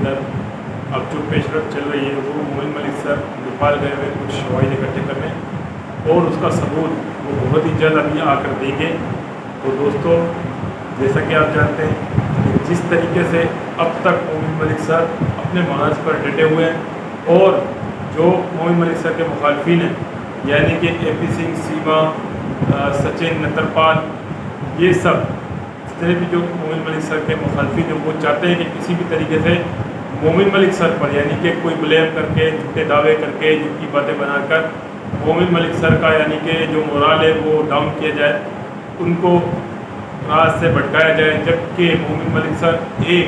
अंदर अब जो पेशरफ चल रही है वो मोइन मलिक सर नेपाल गए हुए कुछ शवाहिद इकट्ठे करने और उसका सबूत वो बहुत ही जल्द अभी आकर देंगे। तो दोस्तों, जैसा कि आप जानते हैं कि जिस तरीके से अब तक मोइन मलिक सर अपने मार्च पर डटे हुए हैं और जो मोइन मलिक सर के मुखालफिन हैं यानी कि AP सिंह, सीमा, सचिन नतरपाल, ये सब इस तरह की जो मोइन मलिक सर के मुखालफिन हैं वो चाहते हैं कि किसी भी तरीके से मोइन मलिक सर पर यानी कि कोई ब्लेम करके, झूठे दावे करके, झूठी बातें बनाकर मोइन मलिक सर का यानी कि जो मोराल है वो डाउन किया जाए, उनको राज से भटकाया जाए। जबकि मोइन मलिक सर एक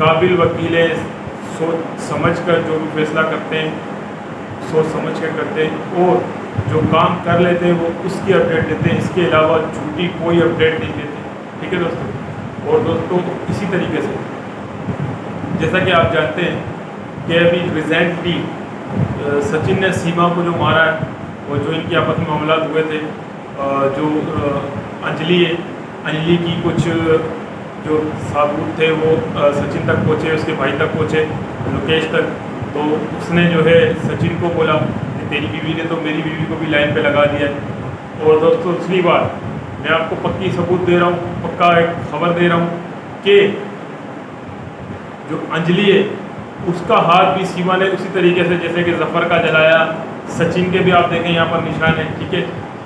काबिल वकील है, सोच समझ कर जो भी फैसला करते हैं सोच समझ कर करते हैं और जो काम कर लेते हैं वो उसकी अपडेट देते हैं, इसके अलावा झूठी कोई अपडेट नहीं देते। ठीक है दोस्तों। और दोस्तों, इसी तरीके से जैसा कि आप जानते हैं कि अभी रिसेंटली सचिन ने सीमा को जो मारा है और जो इनके आपस में मामला हुए थे, जो अंजलि है, अंजलि की कुछ जो सबूत थे वो सचिन तक पहुँचे, उसके भाई तक पहुँचे, लोकेश तक। तो उसने जो है सचिन को बोला कि तेरी बीवी ने तो मेरी बीवी को भी लाइन पे लगा दिया है। और दोस्तों, दूसरी बात मैं आपको पक्की सबूत दे रहा हूँ, पक्का एक खबर दे रहा हूँ कि जो अंजलि है उसका हाथ भी सीमा ने उसी तरीके से जैसे कि जफ़र का जलाया, सचिन के भी आप देखें यहाँ पर निशान है। ठीक है,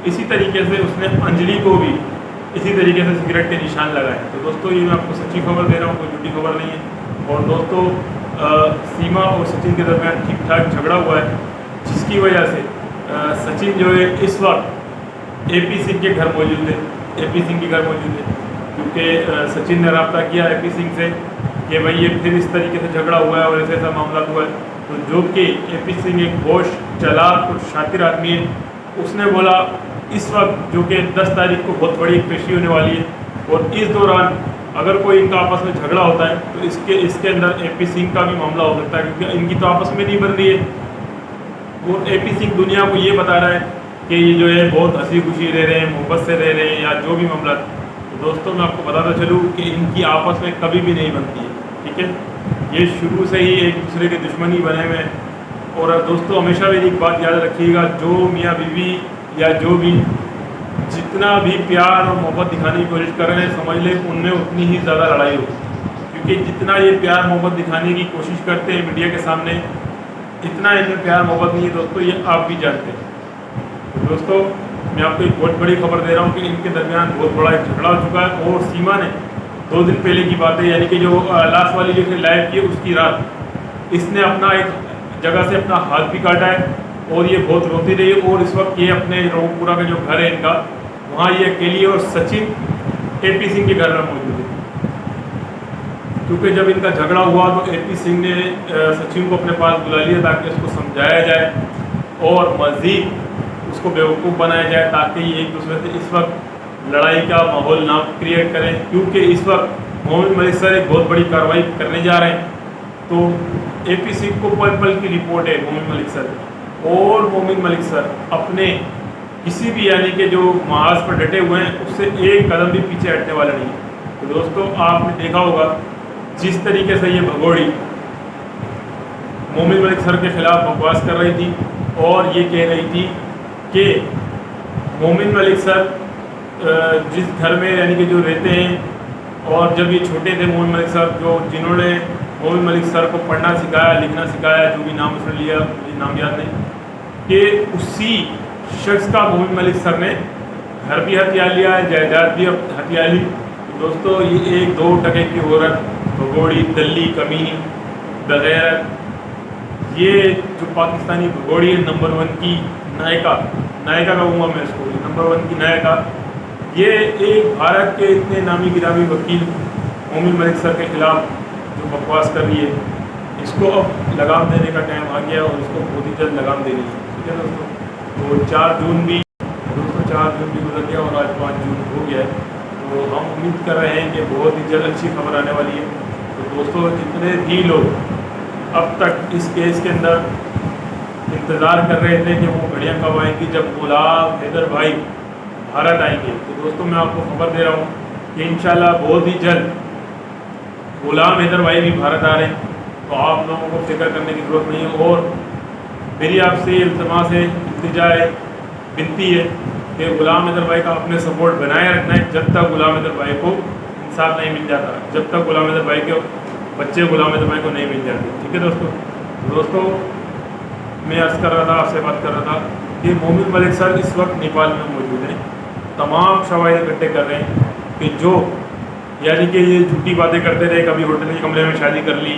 इसी तरीके से उसने अंजलि को भी इसी तरीके से सिगरेट के निशान लगाए। तो दोस्तों, ये मैं आपको सच्ची खबर दे रहा हूँ, कोई झूठी खबर नहीं है। और दोस्तों, सीमा और सचिन के दरमियान ठीक ठाक झगड़ा हुआ है, जिसकी वजह से सचिन जो है इस वक्त AP सिंह के घर मौजूद है, AP सिंह के घर मौजूद है, क्योंकि सचिन ने रब्ता किया AP सिंह से कि भाई ये फिर इस तरीके से झगड़ा हुआ है और ऐसे ऐसा मामला हुआ है। तो जो कि AP सिंह एक होश, चालाक और शातिर आदमी है, उसने बोला इस वक्त जो कि 10 तारीख को बहुत बड़ी पेशी होने वाली है और इस दौरान अगर कोई इनका आपस में झगड़ा होता है तो इसके अंदर AP सिंह का भी मामला हो सकता है, क्योंकि इनकी तो आपस में नहीं बन रही है। वो AP सिंह दुनिया को ये बता रहा है कि ये जो है बहुत हंसी खुशी रह रहे हैं, मोहब्बत से रह रहे हैं या जो भी मामला। तो दोस्तों, मैं आपको बताता चलूँ कि इनकी आपस में कभी भी नहीं बनती है। ठीक है, ये शुरू से ही एक दूसरे के दुश्मनी बने हुए हैं। और दोस्तों, हमेशा मेरी एक बात याद रखिएगा, जो मियाँ बीवी या जो भी जितना भी प्यार और मोहब्बत दिखाने की कोशिश कर रहे हैं, समझ लें उनमें उतनी ही ज़्यादा लड़ाई होगी। क्योंकि जितना ये प्यार मोहब्बत दिखाने की कोशिश करते हैं मीडिया के सामने, इतना इनमें प्यार मोहब्बत नहीं है दोस्तों, ये आप भी जानते हैं। तो दोस्तों, मैं आपको एक बहुत बड़ी खबर दे रहा हूँ कि इनके दरमियान बहुत बड़ा एक झगड़ा हो चुका है। और सीमा ने 2 दिन पहले की बात है, यानी कि जो लास्ट वाली जो लाइव की उसकी रात इसने अपना एक जगह से अपना हाथ भी काटा है और ये बहुत रोती रही है। और इस वक्त ये अपने रोहपुरा का जो घर है इनका, वहाँ ये अकेली और सचिन AP सिंह के घर में मौजूद है। क्योंकि जब इनका झगड़ा हुआ तो AP सिंह ने सचिन को अपने पास बुला लिया ताकि उसको समझाया जाए और मज़ीद उसको बेवकूफ़ बनाया जाए, ताकि ये एक दूसरे से इस वक्त लड़ाई का माहौल ना क्रिएट करें। क्योंकि इस वक्त मोइन मलिक सर एक बहुत बड़ी कार्रवाई करने जा रहे हैं। तो AP सिंह को पल पल की रिपोर्ट है मोइन मलिक सर, और मोइन मलिक सर अपने किसी भी यानी कि जो महाज पर डटे हुए हैं उससे एक कदम भी पीछे हटने वाला नहीं है। तो दोस्तों, आपने देखा होगा जिस तरीके से ये भगोड़ी मोइन मलिक सर के खिलाफ बकवास कर रही थी और ये कह रही थी कि मोइन मलिक सर जिस घर में यानी कि जो रहते हैं और जब ये छोटे थे मोइन मलिक सर, जो जिन्होंने मोइन मलिक सर को पढ़ना सिखाया, लिखना सिखाया, जो भी नाम उसने लिया मुझे नाम याद नहीं, कि उसी शख्स का मोइन मलिक सर ने घर भी हथिया लिया है, जायदाद भी हथिया ली। तो दोस्तों, ये 1-2 टके की औरत, भगोड़ी, दल्ली, कमीनी, बगैरत, ये जो पाकिस्तानी भगोड़ी है नंबर 1 की नायिका कहूँगा मैं इसको, नंबर 1 की नायिका, ये एक भारत के इतने नामी गिरामी वकील मोइन मलिक सर के खिलाफ जो बकवास कर रही है, इसको अब लगाम देने का टाइम आ गया और इसको बहुत ही जल्द लगाम देनी है। ठीक है दोस्तों। तो 4 जून भी गुजर गया और आज 5 जून हो गया है। तो हम उम्मीद कर रहे हैं कि बहुत ही जल्द अच्छी खबर आने वाली है। तो दोस्तों, जितने भी लोग अब तक इस केस के अंदर इंतज़ार कर रहे थे कि वो घड़ियाँ कब आएंगी जब गुलाम हैदर भाई भारत आएंगे, तो दोस्तों मैं आपको खबर दे रहा हूँ कि इंशाल्लाह बहुत ही जल्द गुलाम हैदर भाई भी भारत आ रहे हैं। तो आप लोगों को फिक्र करने की ज़रूरत नहीं है। और मेरी आपसे इल्तिमास है, इल्तिजा है, विनती है कि गुलाम हैदर भाई का अपने सपोर्ट बनाए रखना है जब तक गुलाम हैदर भाई को इंसाफ नहीं मिल जाता, जब तक गुलाम हैदर भाई के बच्चे गुलाम हैदर भाई को नहीं मिल जाते। ठीक है दोस्तों मैं अर्ज़ कर रहा था, आपसे बात कर रहा था कि मोमिन मलिक सर इस वक्त नेपाल में मौजूद हैं। तमाम शवाहिद इकट्ठे कर रहे हैं कि जो यानी कि ये झूठी बातें करते रहे, कभी होटल के कमरे में शादी कर ली,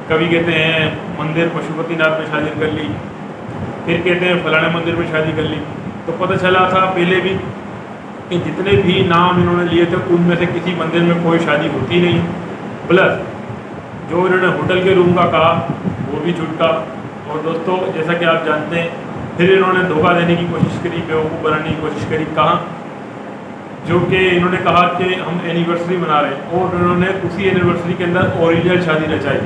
कभी कहते हैं मंदिर पशुपतिनाथ में शादी कर ली, फिर कहते हैं फलाने मंदिर में शादी कर ली। तो पता चला था पहले भी कि जितने भी नाम इन्होंने लिए थे उनमें से किसी मंदिर में कोई शादी होती नहीं। प्लस जो इन्होंने होटल के रूम का कहा वो भी झूठ का। और दोस्तों जैसा कि आप जानते हैं फिर इन्होंने धोखा देने की कोशिश करी, बेवकूफ़ बनाने की कोशिश करी। कहाँ जो कि इन्होंने कहा कि हम एनिवर्सरी मना रहे हैं और इन्होंने उसी एनिवर्सरी के अंदर ओरिजिनल शादी रचाई।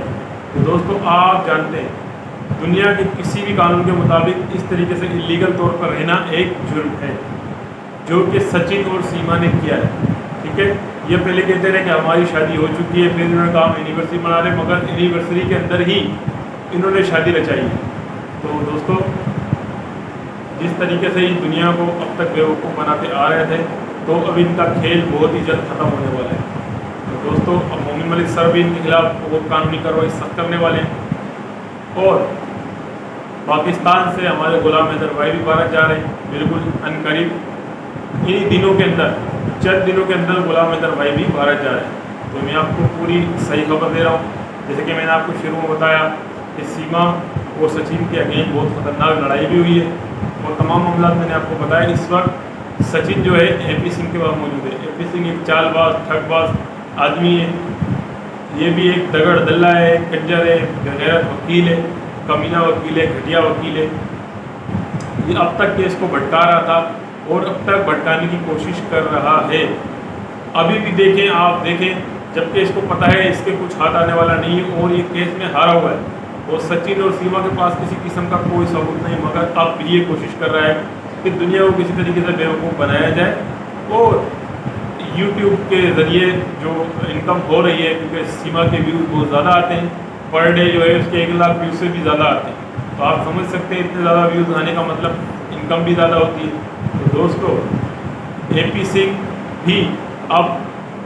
तो दोस्तों आप जानते हैं दुनिया के किसी भी कानून के मुताबिक इस तरीके से इलीगल तौर पर रहना एक जुर्म है, जो कि सचिन और सीमा ने किया है। ठीक है, ये पहले कहते रहे कि हमारी शादी हो चुकी है, फिर इन्होंने कहा हम एनिवर्सरी मना रहे, मगर एनिवर्सरी के अंदर ही इन्होंने शादी रचाई है। तो दोस्तों जिस तरीके से इस दुनिया को अब तक बेवकूफ़ बनाते आ रहे थे, तो अब इनका खेल बहुत ही जल्द ख़त्म होने वाला है। तो दोस्तों अब मोमिन मलिक सर भी इनके खिलाफ वो कानूनी कार्रवाई सख्त करने वाले हैं। और पाकिस्तान से हमारे गुलाम हैदर भाई भी भारत जा रहे हैं बिल्कुल अनकरीब, इन्हीं दिनों के अंदर, चंद दिनों के अंदर गुलाम हैदर भाई भी भारत जा रहे हैं। तो मैं आपको पूरी सही खबर दे रहा हूँ। जैसे कि मैंने आपको शुरू में बताया कि सीमा और सचिन के अगेंस्ट बहुत ख़तरनाक लड़ाई भी हुई है और तमाम मामला मैंने आपको बताया। इस वक्त सचिन जो है AP सिंह के पास मौजूद है। AP सिंह एक चालबाज ठगबाज आदमी है, ये भी एक दगड़ दल्ला है, कंजर है, बेगैरत वकील है, कमीना वकील है, घटिया वकील है। ये अब तक केस को भटका रहा था और अब तक भटकाने की कोशिश कर रहा है। अभी भी देखें, आप देखें, जबकि इसको पता है इसके कुछ हाथ आने वाला नहीं है और ये केस में हारा हुआ है और सचिन और सीमा के पास किसी किस्म का कोई सबूत नहीं, मगर अब भी ये कोशिश कर रहा है कि दुनिया को किसी तरीके से बेवकूफ़ बनाया जाए। और YouTube के ज़रिए जो इनकम हो रही है, क्योंकि सीमा के व्यूज़ बहुत ज़्यादा आते हैं, पर डे जो है उसके 1 लाख व्यूज़ से भी ज़्यादा आते हैं। तो आप समझ सकते हैं इतने ज़्यादा व्यूज़ आने का मतलब इनकम भी ज़्यादा होती है। तो दोस्तों AP सिंह भी अब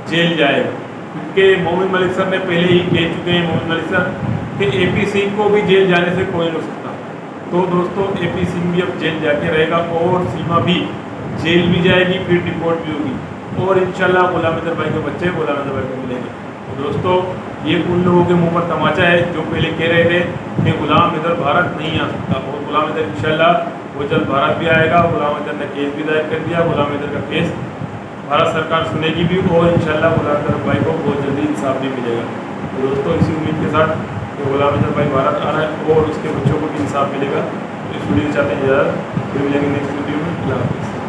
जेल जाएगा, क्योंकि मोमिन मलिक सर ने पहले ही कह चुके हैं, मोमिन मलिक सर, कि AP सिंह को भी जेल जाने से कोई नहीं रोक सकता। तो दोस्तों AP सिंह भी अब जेल जाके रहेगा और सीमा भी जेल भी जाएगी, फिर डिपोर्ट भी होगी और इंशाल्लाह गुलाम हैदर भाई के बच्चे गुलाम हैदर भाई को मिलेंगे। तो दोस्तों ये उन लोगों के मुंह पर तमाचा है जो पहले कह रहे थे कि गुलाम हैदर भारत नहीं आ सकता, और गुलाम हैदर इंशाल्लाह वो जल्द भारत भी आएगा। गुलाम हैदर ने केस भी दायर कर दिया, गुलाम हैदर का केस भारत सरकार सुनेगी भी और इंशाल्लाह गुलाम हैदर भाई को बहुत जल्दी इंसाफ भी मिलेगा। तो दोस्तों इसी उम्मीद के साथ कि गुलाम हैदर भाई भारत आ रहा है और उसके बच्चों को भी इंसाफ मिलेगा, तो इस वीडियो चाहते हैं इजाज़त, फिर मिलेंगे नेक्स्ट वीडियो में। अल्लाह हाफ़िज़।